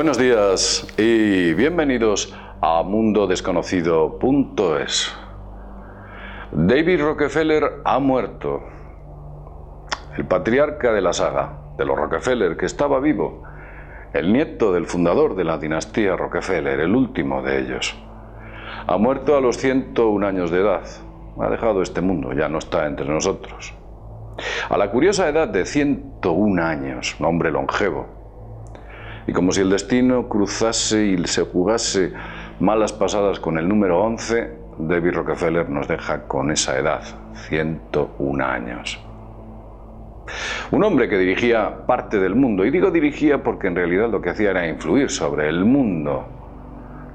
Buenos días y bienvenidos a mundodesconocido.es. David Rockefeller ha muerto. El patriarca de la saga de los Rockefeller, que estaba vivo, el nieto del fundador de la dinastía Rockefeller, el último de ellos, ha muerto a los 101 años de edad. Ha dejado este mundo, ya no está entre nosotros. A la curiosa edad de 101 años, un hombre longevo. Y como si el destino cruzase y se jugase malas pasadas con el número 11, David Rockefeller nos deja con esa edad, 101 años. Un hombre que dirigía parte del mundo, y digo dirigía porque en realidad lo que hacía era influir sobre el mundo.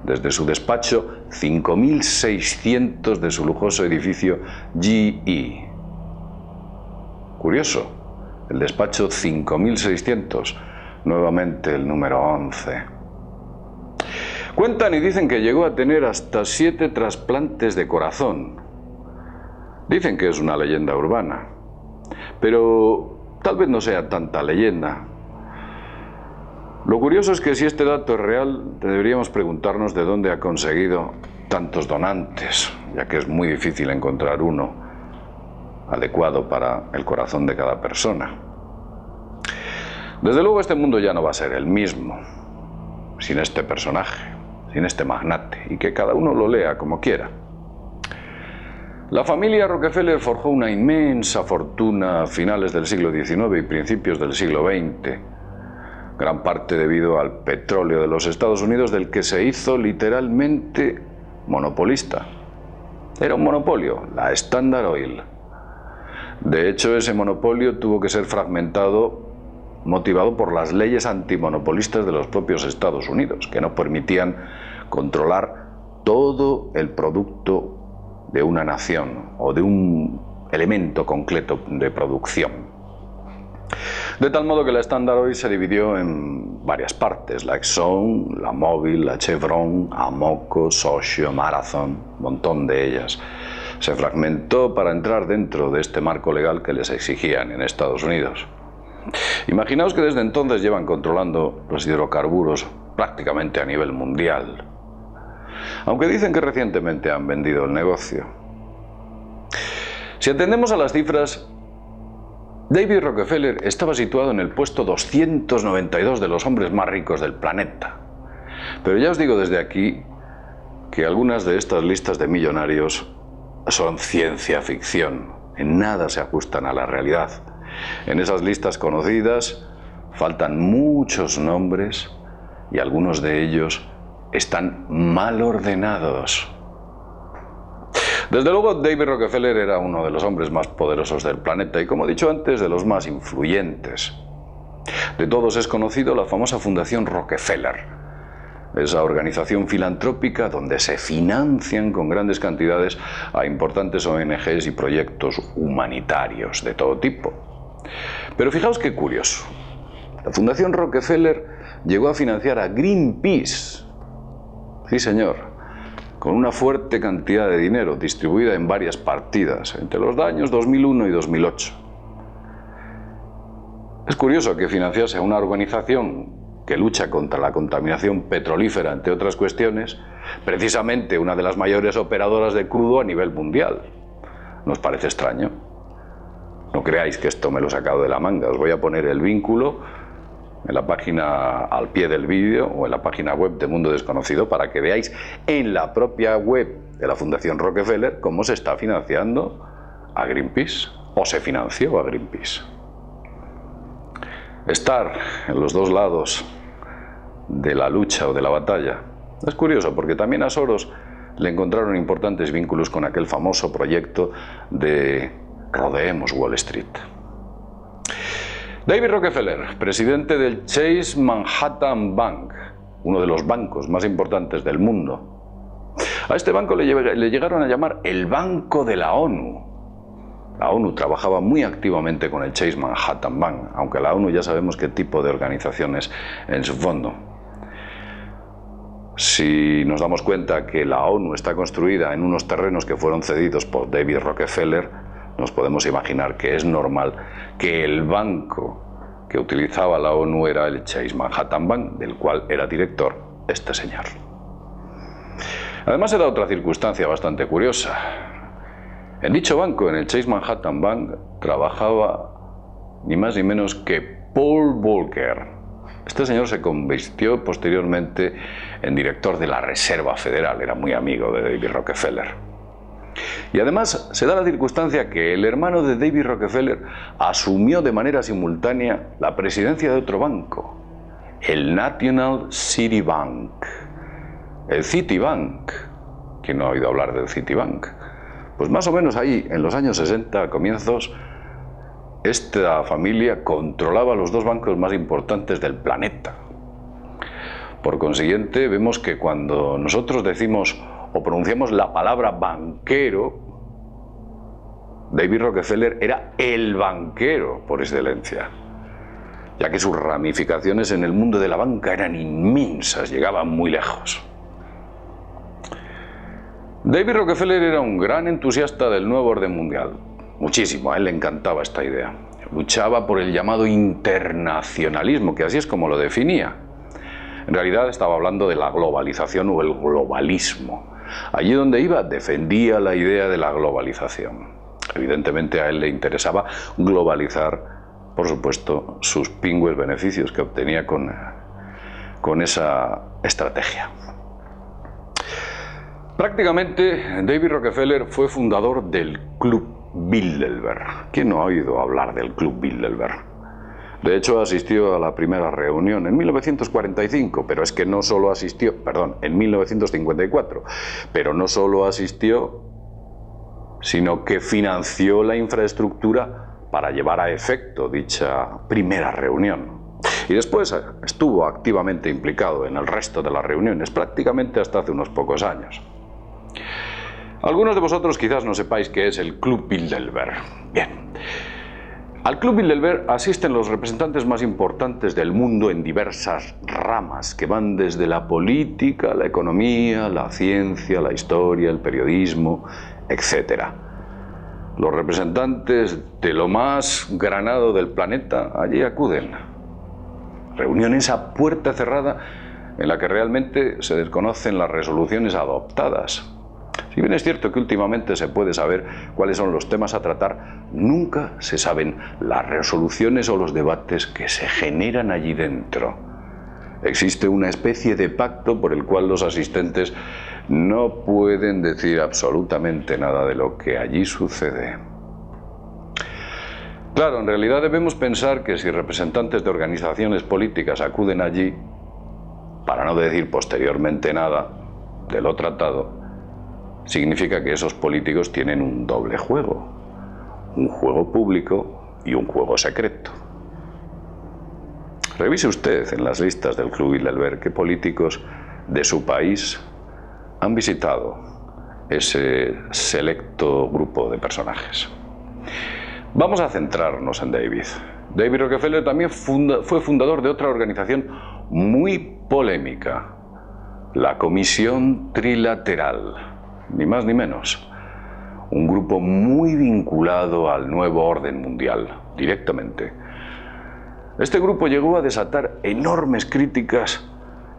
Desde su despacho, 5.600 de su lujoso edificio GE. Curioso, el despacho 5.600, nuevamente el número 11. Cuentan y dicen que llegó a tener hasta 7 trasplantes de corazón. Dicen que es una leyenda urbana, pero tal vez no sea tanta leyenda. Lo curioso es que si este dato es real, deberíamos preguntarnos de dónde ha conseguido tantos donantes, ya que es muy difícil encontrar uno adecuado para el corazón de cada persona. Desde luego este mundo ya no va a ser el mismo, sin este personaje, sin este magnate, y que cada uno lo lea como quiera. La familia Rockefeller forjó una inmensa fortuna a finales del siglo XIX y principios del siglo XX, gran parte debido al petróleo de los Estados Unidos, del que se hizo literalmente monopolista. Era un monopolio, la Standard Oil. De hecho, ese monopolio tuvo que ser fragmentado, motivado por las leyes antimonopolistas de los propios Estados Unidos, que no permitían controlar todo el producto de una nación o de un elemento concreto de producción. De tal modo que la Standard Oil se dividió en varias partes: la Exxon, la Mobil, la Chevron, Amoco, Socio, Marathon, un montón de ellas. Se fragmentó para entrar dentro de este marco legal que les exigían en Estados Unidos. Imaginaos que desde entonces llevan controlando los hidrocarburos prácticamente a nivel mundial, aunque dicen que recientemente han vendido el negocio. Si atendemos a las cifras, David Rockefeller estaba situado en el puesto 292 de los hombres más ricos del planeta. Pero ya os digo desde aquí que algunas de estas listas de millonarios son ciencia ficción, en nada se ajustan a la realidad. En esas listas conocidas faltan muchos nombres y algunos de ellos están mal ordenados. Desde luego, David Rockefeller era uno de los hombres más poderosos del planeta y, como he dicho antes, de los más influyentes. De todos es conocido la famosa Fundación Rockefeller, esa organización filantrópica donde se financian con grandes cantidades a importantes ONGs y proyectos humanitarios de todo tipo. Pero fijaos qué curioso. La Fundación Rockefeller llegó a financiar a Greenpeace. Sí, señor, con una fuerte cantidad de dinero distribuida en varias partidas entre los años 2001 y 2008. Es curioso que financiase a una organización que lucha contra la contaminación petrolífera, entre otras cuestiones, precisamente una de las mayores operadoras de crudo a nivel mundial. ¿Nos parece extraño? No creáis que esto me lo he sacado de la manga. Os voy a poner el vínculo en la página al pie del vídeo o en la página web de Mundo Desconocido para que veáis en la propia web de la Fundación Rockefeller cómo se está financiando a Greenpeace, o se financió a Greenpeace. Estar en los dos lados de la lucha o de la batalla es curioso, porque también a Soros le encontraron importantes vínculos con aquel famoso proyecto de Rodeemos Wall Street. David Rockefeller, presidente del Chase Manhattan Bank, uno de los bancos más importantes del mundo. A este banco le llegaron a llamar el Banco de la ONU. La ONU trabajaba muy activamente con el Chase Manhattan Bank, aunque la ONU ya sabemos qué tipo de organización es en su fondo. Si nos damos cuenta que la ONU está construida en unos terrenos que fueron cedidos por David Rockefeller, nos podemos imaginar que es normal que el banco que utilizaba la ONU era el Chase Manhattan Bank, del cual era director este señor. Además, era otra circunstancia bastante curiosa. En dicho banco, en el Chase Manhattan Bank, trabajaba ni más ni menos que Paul Volcker. Este señor se convirtió posteriormente en director de la Reserva Federal, era muy amigo de David Rockefeller. Y además se da la circunstancia que el hermano de David Rockefeller asumió de manera simultánea la presidencia de otro banco, el National City Bank, el Citibank. ¿Quién no ha oído hablar del Citibank? Pues más o menos ahí, en los años 60, a comienzos, esta familia controlaba los dos bancos más importantes del planeta. Por consiguiente, vemos que cuando nosotros decimos o pronunciamos la palabra banquero, David Rockefeller era el banquero por excelencia, ya que sus ramificaciones en el mundo de la banca eran inmensas, llegaban muy lejos. David Rockefeller era un gran entusiasta del nuevo orden mundial, muchísimo, a él le encantaba esta idea. Luchaba por el llamado internacionalismo, que así es como lo definía. En realidad estaba hablando de la globalización o el globalismo. Allí donde iba defendía la idea de la globalización. Evidentemente a él le interesaba globalizar, por supuesto, sus pingües beneficios que obtenía con esa estrategia. Prácticamente David Rockefeller fue fundador del Club Bilderberg. ¿Quién no ha oído hablar del Club Bilderberg? De hecho, asistió a la primera reunión en 1945, pero es que no solo asistió, perdón, en 1954, pero no solo asistió, sino que financió la infraestructura para llevar a efecto dicha primera reunión. Y después estuvo activamente implicado en el resto de las reuniones, prácticamente hasta hace unos pocos años. Algunos de vosotros quizás no sepáis qué es el Club Bilderberg. Bien. Al Club Bilderberg asisten los representantes más importantes del mundo en diversas ramas, que van desde la política, la economía, la ciencia, la historia, el periodismo, etc. Los representantes de lo más granado del planeta allí acuden. Reuniones a puerta cerrada en la que realmente se desconocen las resoluciones adoptadas. Si bien es cierto que últimamente se puede saber cuáles son los temas a tratar, nunca se saben las resoluciones o los debates que se generan allí dentro. Existe una especie de pacto por el cual los asistentes no pueden decir absolutamente nada de lo que allí sucede. Claro, en realidad debemos pensar que si representantes de organizaciones políticas acuden allí, para no decir posteriormente nada de lo tratado, significa que esos políticos tienen un doble juego, un juego público y un juego secreto. Revise usted en las listas del Club Bilderberg qué políticos de su país han visitado ese selecto grupo de personajes. Vamos a centrarnos en David. David Rockefeller también fue fundador de otra organización muy polémica, la Comisión Trilateral. Ni más ni menos, un grupo muy vinculado al nuevo orden mundial, directamente. Este grupo llegó a desatar enormes críticas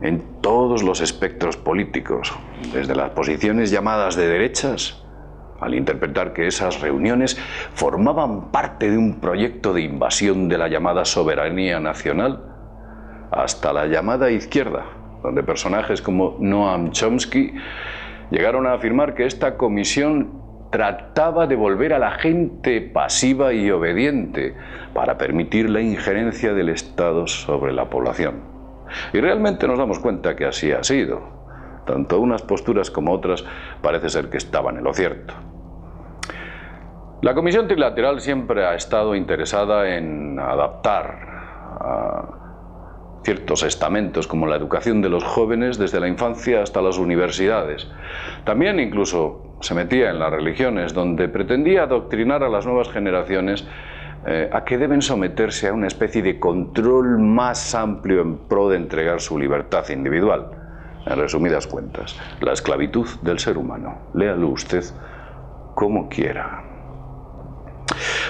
en todos los espectros políticos, desde las posiciones llamadas de derechas, al interpretar que esas reuniones formaban parte de un proyecto de invasión de la llamada soberanía nacional, hasta la llamada izquierda, donde personajes como Noam Chomsky llegaron a afirmar que esta comisión trataba de volver a la gente pasiva y obediente para permitir la injerencia del Estado sobre la población. Y realmente nos damos cuenta que así ha sido. Tanto unas posturas como otras parece ser que estaban en lo cierto. La Comisión Trilateral siempre ha estado interesada en adaptar ciertos estamentos como la educación de los jóvenes desde la infancia hasta las universidades. También incluso se metía en las religiones, donde pretendía adoctrinar a las nuevas generaciones a que deben someterse a una especie de control más amplio en pro de entregar su libertad individual. En resumidas cuentas, la esclavitud del ser humano. Léalo usted como quiera.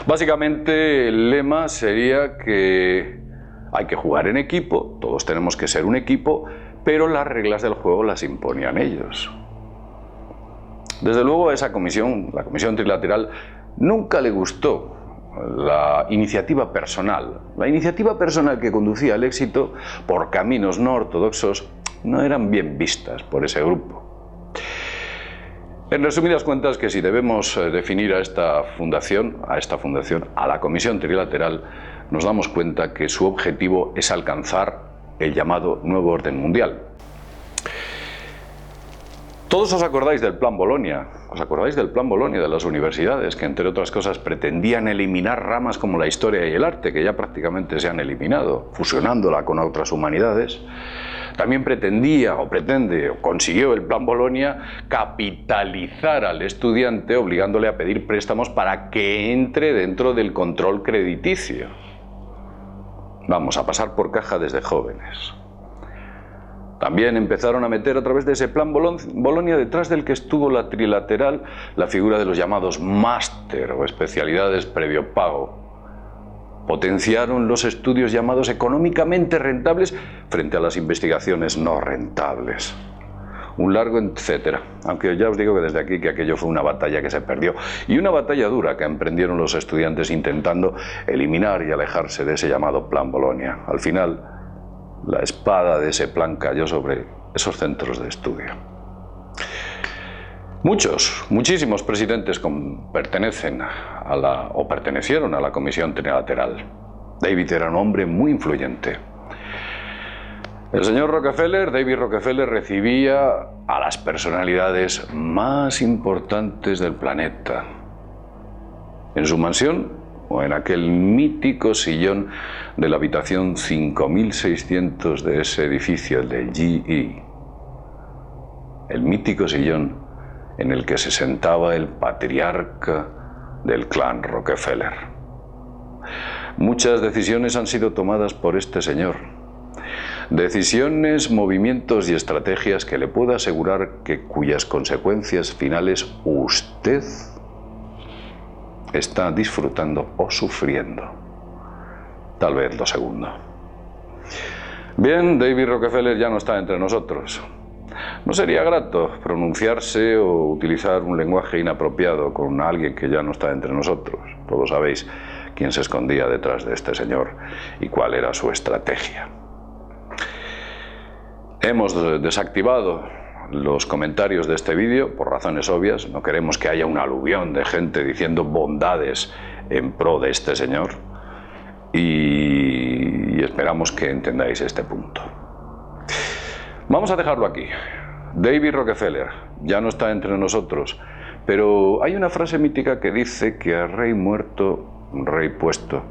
Básicamente el lema sería que Hay que jugar en equipo, todos tenemos que ser un equipo, pero las reglas del juego las imponían ellos. Desde luego a esa comisión, la comisión trilateral, nunca le gustó la iniciativa personal. La iniciativa personal que conducía al éxito por caminos no ortodoxos no eran bien vistas por ese grupo. En resumidas cuentas, que si debemos definir a esta fundación, a la Comisión Trilateral, nos damos cuenta que su objetivo es alcanzar el llamado nuevo orden mundial. Todos os acordáis del Plan Bolonia, de las universidades, que entre otras cosas pretendían eliminar ramas como la historia y el arte, que ya prácticamente se han eliminado, fusionándola con otras humanidades. También consiguió el Plan Bolonia capitalizar al estudiante obligándole a pedir préstamos para que entre dentro del control crediticio. Vamos, a pasar por caja desde jóvenes. También empezaron a meter a través de ese Plan Bolonia, detrás del que estuvo la trilateral, la figura de los llamados máster o especialidades previo pago. Potenciaron los estudios llamados económicamente rentables frente a las investigaciones no rentables. Un largo etcétera, aunque ya os digo que desde aquí que aquello fue una batalla que se perdió, y una batalla dura que emprendieron los estudiantes intentando eliminar y alejarse de ese llamado Plan Bolonia. Al final, la espada de ese plan cayó sobre esos centros de estudio. Muchísimos presidentes pertenecieron a la Comisión Trilateral. David era un hombre muy influyente. El señor David Rockefeller, recibía a las personalidades más importantes del planeta en su mansión o en aquel mítico sillón de la habitación 5600 de ese edificio, el del GE. El mítico sillón en el que se sentaba el patriarca del clan Rockefeller. Muchas decisiones han sido tomadas por este señor. Decisiones, movimientos y estrategias que le puedo asegurar cuyas consecuencias finales usted está disfrutando o sufriendo. Tal vez lo segundo. Bien, David Rockefeller ya no está entre nosotros. No sería grato pronunciarse o utilizar un lenguaje inapropiado con alguien que ya no está entre nosotros. Todos sabéis quién se escondía detrás de este señor y cuál era su estrategia. Hemos desactivado los comentarios de este vídeo por razones obvias. No queremos que haya un aluvión de gente diciendo bondades en pro de este señor y esperamos que entendáis este punto. Vamos a dejarlo aquí. David Rockefeller ya no está entre nosotros, pero hay una frase mítica que dice que a rey muerto, rey puesto.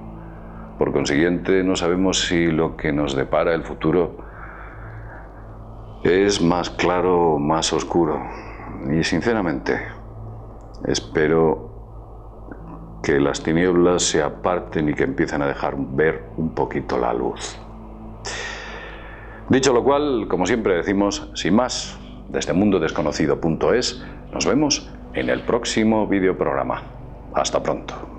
Por consiguiente, no sabemos si lo que nos depara el futuro es más claro o más oscuro. Y sinceramente, espero que las tinieblas se aparten y que empiecen a dejar ver un poquito la luz. Dicho lo cual, como siempre decimos, sin más, desde mundodesconocido.es, nos vemos en el próximo videoprograma. Hasta pronto.